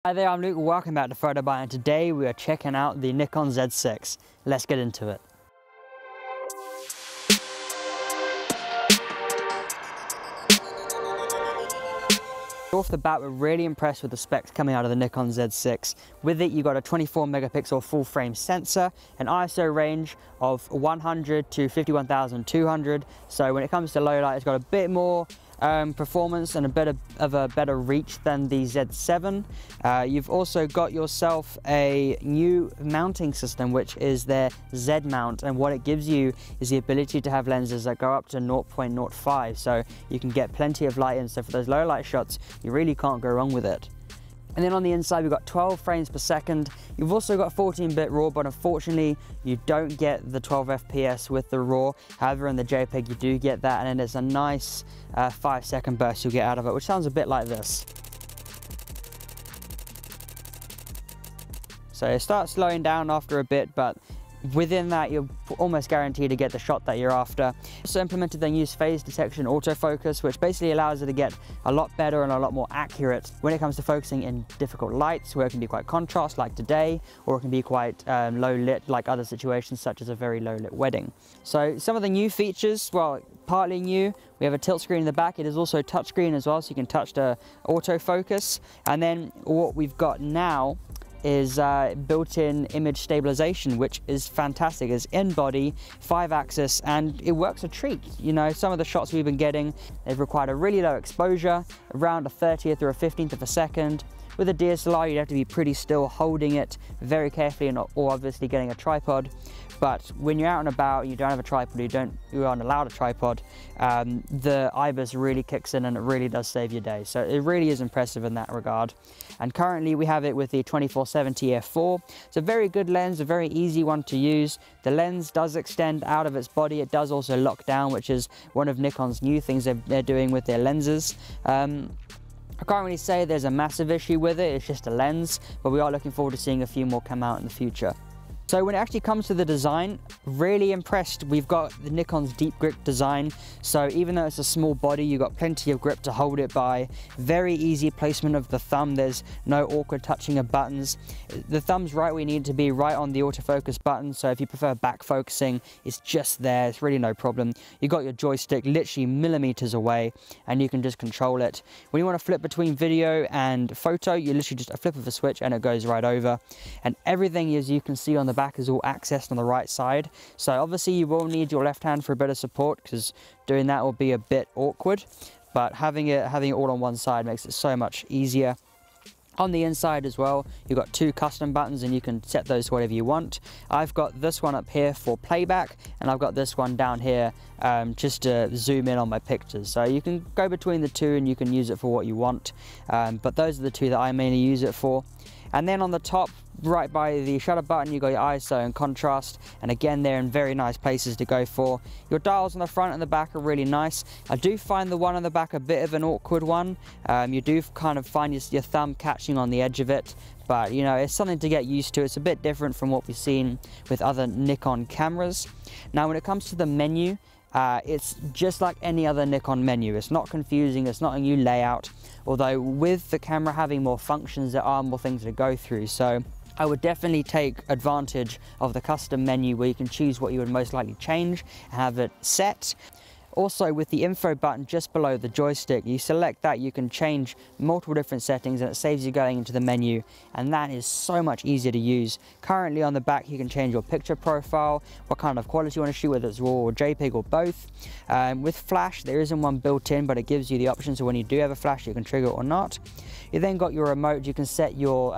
Hi there, I'm Luke, welcome back to Photo Byte, and today we are checking out the Nikon Z6. Let's get into it. Off the bat, we're really impressed with the specs coming out of the Nikon Z6. With it, you've got a 24 megapixel full frame sensor, an ISO range of 100 to 51,200. So when it comes to low light, it's got a bit more performance and a better reach than the Z7. You've also got yourself a new mounting system, which is their Z mount, and what it gives you is the ability to have lenses that go up to 0.05, so you can get plenty of light in. So for those low light shots, you really can't go wrong with it. And then on the inside, we've got 12 frames per second. You've also got 14-bit RAW, but unfortunately, you don't get the 12 FPS with the RAW. However, in the JPEG, you do get that, and then there's a nice 5-second burst you'll get out of it, which sounds a bit like this. So it starts slowing down after a bit, but within that, you're almost guaranteed to get the shot that you're after. Also implemented, they use phase detection autofocus, which basically allows it to get a lot better and a lot more accurate when it comes to focusing in difficult lights, where it can be quite contrast like today, or it can be quite low lit like other situations such as a very low lit wedding. So some of the new features, well, partly new, we have a tilt screen in the back. It is also touchscreen as well, so you can touch the autofocus. And then what we've got now is built-in image stabilization, which is fantastic. It's in-body, 5-axis, and it works a treat. You know, some of the shots we've been getting, they've required a really low exposure, around a 30th or a 15th of a second. With a DSLR, you'd have to be pretty still, holding it very carefully, or obviously getting a tripod. But when you're out and about, you don't have a tripod, you aren't allowed a tripod, the IBIS really kicks in and it really does save your day. So it really is impressive in that regard. And currently we have it with the 24-70 f4. It's a very good lens, a very easy one to use. The lens does extend out of its body. It does also lock down, which is one of Nikon's new things they're doing with their lenses. I can't really say there's a massive issue with it, it's just a lens, but we are looking forward to seeing a few more come out in the future. So when it actually comes to the design, really impressed. We've got the Nikon's deep grip design. So even though it's a small body, you've got plenty of grip to hold it by. Very easy placement of the thumb. There's no awkward touching of buttons. The thumb's right where you need it to be, right on the autofocus button. So if you prefer back focusing, it's just there. It's really no problem. You've got your joystick literally millimeters away and you can just control it. When you want to flip between video and photo, you literally just a flip of a switch and it goes right over. And everything, as you can see on the back, is all accessed on the right side. So obviously you will need your left hand for a bit of support, because doing that will be a bit awkward, but having it all on one side makes it so much easier. On the inside as well, you've got 2 custom buttons and you can set those to whatever you want. I've got this one up here for playback, and I've got this one down here just to zoom in on my pictures. So you can go between the two and you can use it for what you want, but those are the 2 that I mainly use it for. And then on the top, right by the shutter button, you've got your ISO and contrast, and again, they're in very nice places to go for. Your dials on the front and the back are really nice. I do find the one on the back a bit of an awkward one. You do kind of find your thumb catching on the edge of it, but you know, it's something to get used to. It's a bit different from what we've seen with other Nikon cameras. Now, when it comes to the menu, it's just like any other Nikon menu. It's not confusing, it's not a new layout, although with the camera having more functions, there are more things to go through. So I would definitely take advantage of the custom menu, where you can choose what you would most likely change and have it set. Also, with the info button just below the joystick, you select that, you can change multiple different settings and it saves you going into the menu, and that is so much easier to use. Currently on the back, you can change your picture profile, what kind of quality you want to shoot, whether it's RAW or JPEG or both. With flash, there isn't one built in, but it gives you the option, so when you do have a flash, you can trigger it or not. You then got your remote. You can set your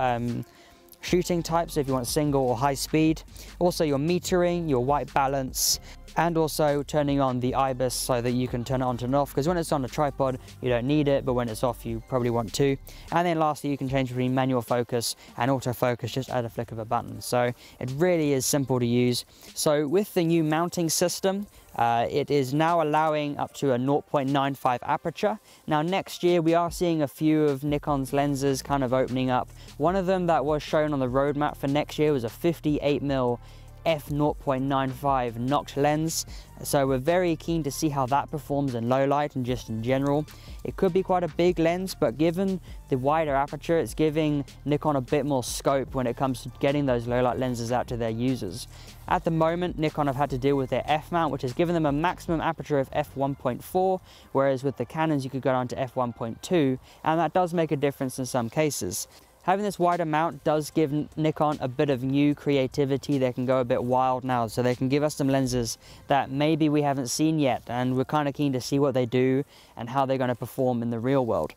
shooting type, so if you want single or high speed. Also your metering, your white balance, and also turning on the IBIS so that you can turn it on and off, because when it's on a tripod you don't need it, but when it's off you probably want to. And then lastly, you can change between manual focus and autofocus just at a flick of a button. So it really is simple to use. So with the new mounting system, it is now allowing up to a 0.95 aperture. Now next year we are seeing a few of Nikon's lenses kind of opening up. One of them that was shown on the roadmap for next year was a 58mm f/0.95 notch lens, so we're very keen to see how that performs in low light and just in general. It could be quite a big lens, but given the wider aperture, it's giving Nikon a bit more scope when it comes to getting those low light lenses out to their users. At the moment, Nikon have had to deal with their f-mount, which has given them a maximum aperture of f1.4, whereas with the Canons you could go down to f1.2, and that does make a difference in some cases. Having this wider mount does give Nikon a bit of new creativity. They can go a bit wild now, so they can give us some lenses that maybe we haven't seen yet, and we're kind of keen to see what they do and how they're going to perform in the real world.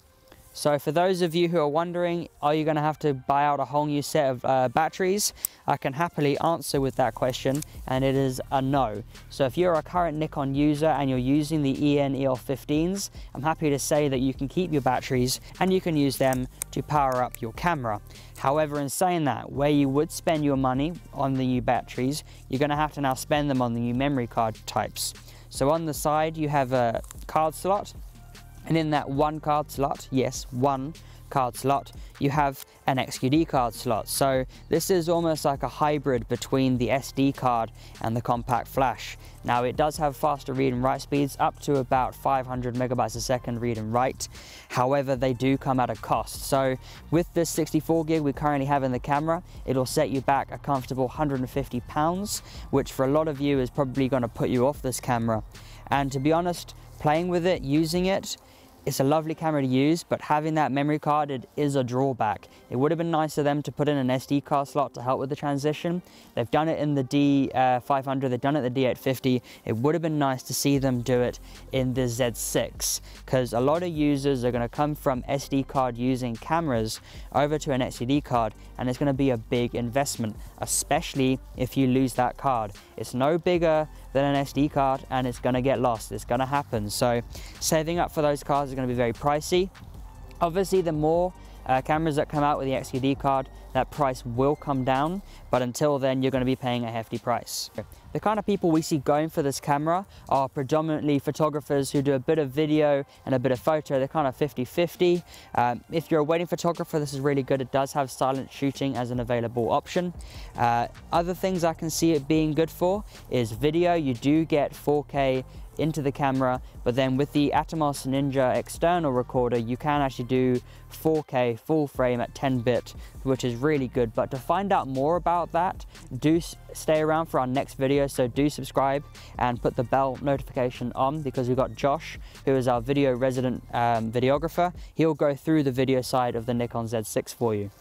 So for those of you who are wondering, are you going to have to buy out a whole new set of batteries? I can happily answer with that question, and it is a no. So if you're a current Nikon user and you're using the EOS 15s, I'm happy to say that you can keep your batteries and you can use them to power up your camera. However, in saying that, where you would spend your money on the new batteries, you're going to have to now spend them on the new memory card types. So on the side you have a card slot, and in that one card slot, yes, one card slot, you have an XQD card slot. So this is almost like a hybrid between the SD card and the compact flash. Now it does have faster read and write speeds, up to about 500 megabytes a second read and write. However, they do come at a cost. So with this 64 gig we currently have in the camera, it'll set you back a comfortable £150, which for a lot of you is probably going to put you off this camera. And to be honest, playing with it, using it, it's a lovely camera to use, but having that memory card, it is a drawback. It would have been nice of them to put in an SD card slot to help with the transition. They've done it in the D500, they've done it in the D850. It would have been nice to see them do it in the Z6, because a lot of users are going to come from SD card using cameras over to an XD card, and it's going to be a big investment, especially if you lose that card. It's no bigger than an SD card and it's going to get lost. It's going to happen. So saving up for those cards is going to be very pricey. Obviously, the more cameras that come out with the XD card, that price will come down, but until then you're going to be paying a hefty price. The kind of people we see going for this camera are predominantly photographers who do a bit of video and a bit of photo. They're kind of 50-50. If you're a wedding photographer, this is really good. It does have silent shooting as an available option. Other things I can see it being good for is video. You do get 4K into the camera, but then with the Atomos Ninja external recorder you can actually do 4K full frame at 10-bit, which is really good. But to find out more about that, do stay around for our next video, so do subscribe and put the bell notification on, because we've got Josh, who is our video resident videographer. He'll go through the video side of the Nikon Z6 for you.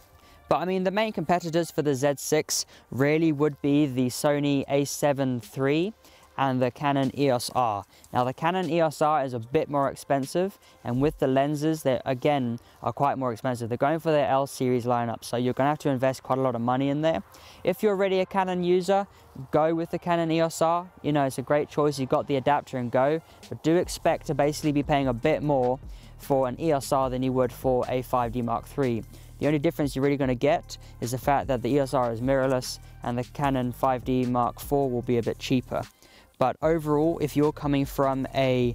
But I mean, the main competitors for the Z6 really would be the Sony A7III and the Canon EOS R. Now the Canon EOS R is a bit more expensive, and with the lenses they again are quite more expensive. They're going for their L series lineup, so you're going to have to invest quite a lot of money in there. If you're already a Canon user, go with the Canon EOS R. You know, it's a great choice. You've got the adapter and go, but do expect to basically be paying a bit more for an EOS R than you would for a 5D Mark III. The only difference you're really going to get is the fact that the EOS R is mirrorless and the Canon 5D Mark IV will be a bit cheaper. But overall, if you're coming from a,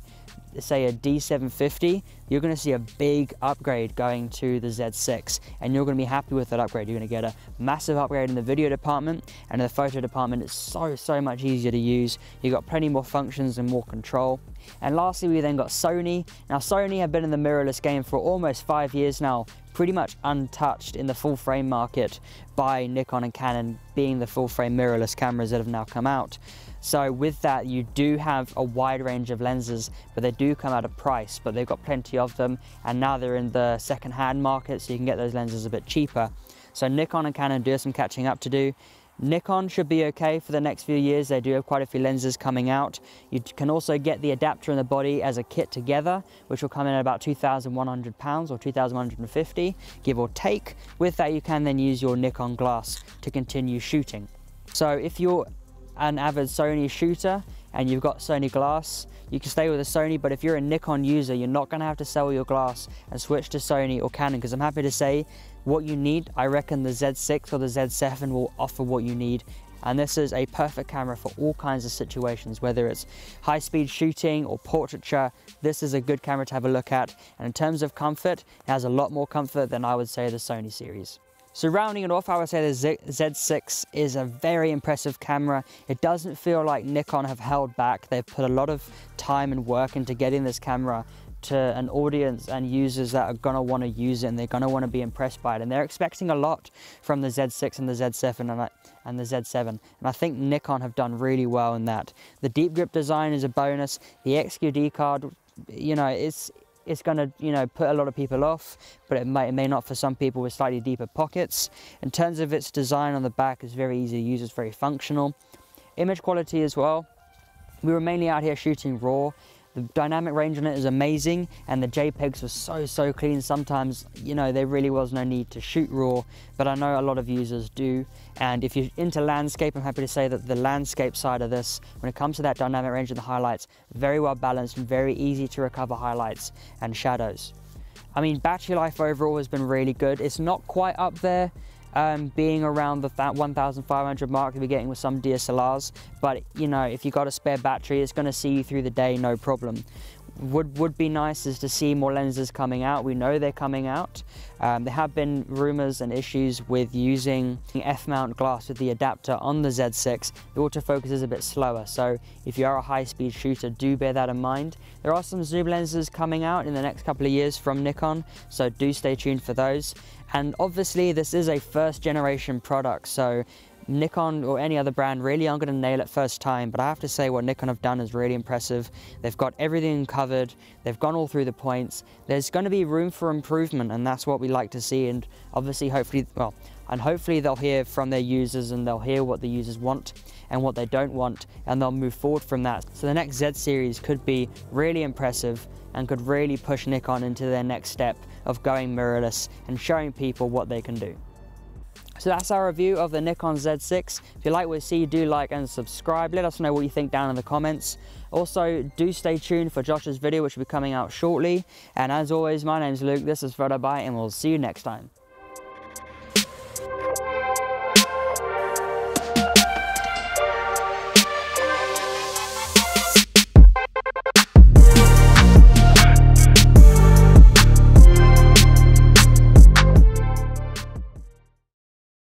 say, a D750, you're going to see a big upgrade going to the Z6, and you're going to be happy with that upgrade. You're going to get a massive upgrade in the video department, and in the photo department it's so much easier to use. You've got plenty more functions and more control. And lastly, we then got Sony. Now Sony have been in the mirrorless game for almost 5 years now, pretty much untouched in the full frame market by Nikon and Canon being the full frame mirrorless cameras that have now come out. So with that, you do have a wide range of lenses, but they do come at a price, but they've got plenty of them, and now they're in the second-hand market, so you can get those lenses a bit cheaper. So Nikon and Canon do have some catching up to do. Nikon should be okay for the next few years. They do have quite a few lenses coming out. You can also get the adapter and the body as a kit together, which will come in at about £2,100 or £2,150, give or take. With that, you can then use your Nikon glass to continue shooting. So if you're an avid Sony shooter and you've got Sony glass, you can stay with a Sony, but if you're a Nikon user, you're not going to have to sell your glass and switch to Sony or Canon, because I'm happy to say what you need, I reckon the Z6 or the Z7 will offer what you need. And this is a perfect camera for all kinds of situations, whether it's high-speed shooting or portraiture. This is a good camera to have a look at, and in terms of comfort, it has a lot more comfort than I would say the Sony series. So rounding it off, I would say the Z6 is a very impressive camera. It doesn't feel like Nikon have held back. They've put a lot of time and work into getting this camera to an audience and users that are gonna want to use it, and they're gonna want to be impressed by it. And they're expecting a lot from the Z6 and the Z7 and the Z7. And I think Nikon have done really well in that. The deep grip design is a bonus. The XQD card, you know, it's going to, you know, put a lot of people off, but it may not for some people with slightly deeper pockets. In terms of its design on the back, it's very easy to use, it's very functional. Image quality as well. We were mainly out here shooting RAW. The dynamic range on it is amazing, and the JPEGs were so clean. Sometimes, you know, there really was no need to shoot RAW, but I know a lot of users do. And if you're into landscape, I'm happy to say that the landscape side of this, when it comes to that dynamic range and the highlights, very well balanced and very easy to recover highlights and shadows. I mean, battery life overall has been really good. It's not quite up there, being around the 1,500 mark that we're getting with some DSLRs, but you know, if you got a spare battery, it's going to see you through the day, no problem. Would be nice is to see more lenses coming out. We know they're coming out. There have been rumors and issues with using F-mount glass with the adapter on the Z6. The autofocus is a bit slower, so if you are a high-speed shooter, do bear that in mind. There are some zoom lenses coming out in the next couple of years from Nikon, so do stay tuned for those. And obviously this is a first-generation product, so Nikon or any other brand really aren't going to nail it first time, but I have to say what Nikon have done is really impressive. They've got everything covered, they've gone all through the points. There's going to be room for improvement, and that's what we like to see. And obviously, hopefully they'll hear from their users, and they'll hear what the users want and what they don't want, and they'll move forward from that. So the next Z series could be really impressive and could really push Nikon into their next step of going mirrorless and showing people what they can do. So that's our review of the Nikon Z6. If you like what you see, do like and subscribe. Let us know what you think down in the comments. Also, do stay tuned for Josh's video, which will be coming out shortly. And as always, my name's Luke, this is PhotoBite, and we'll see you next time.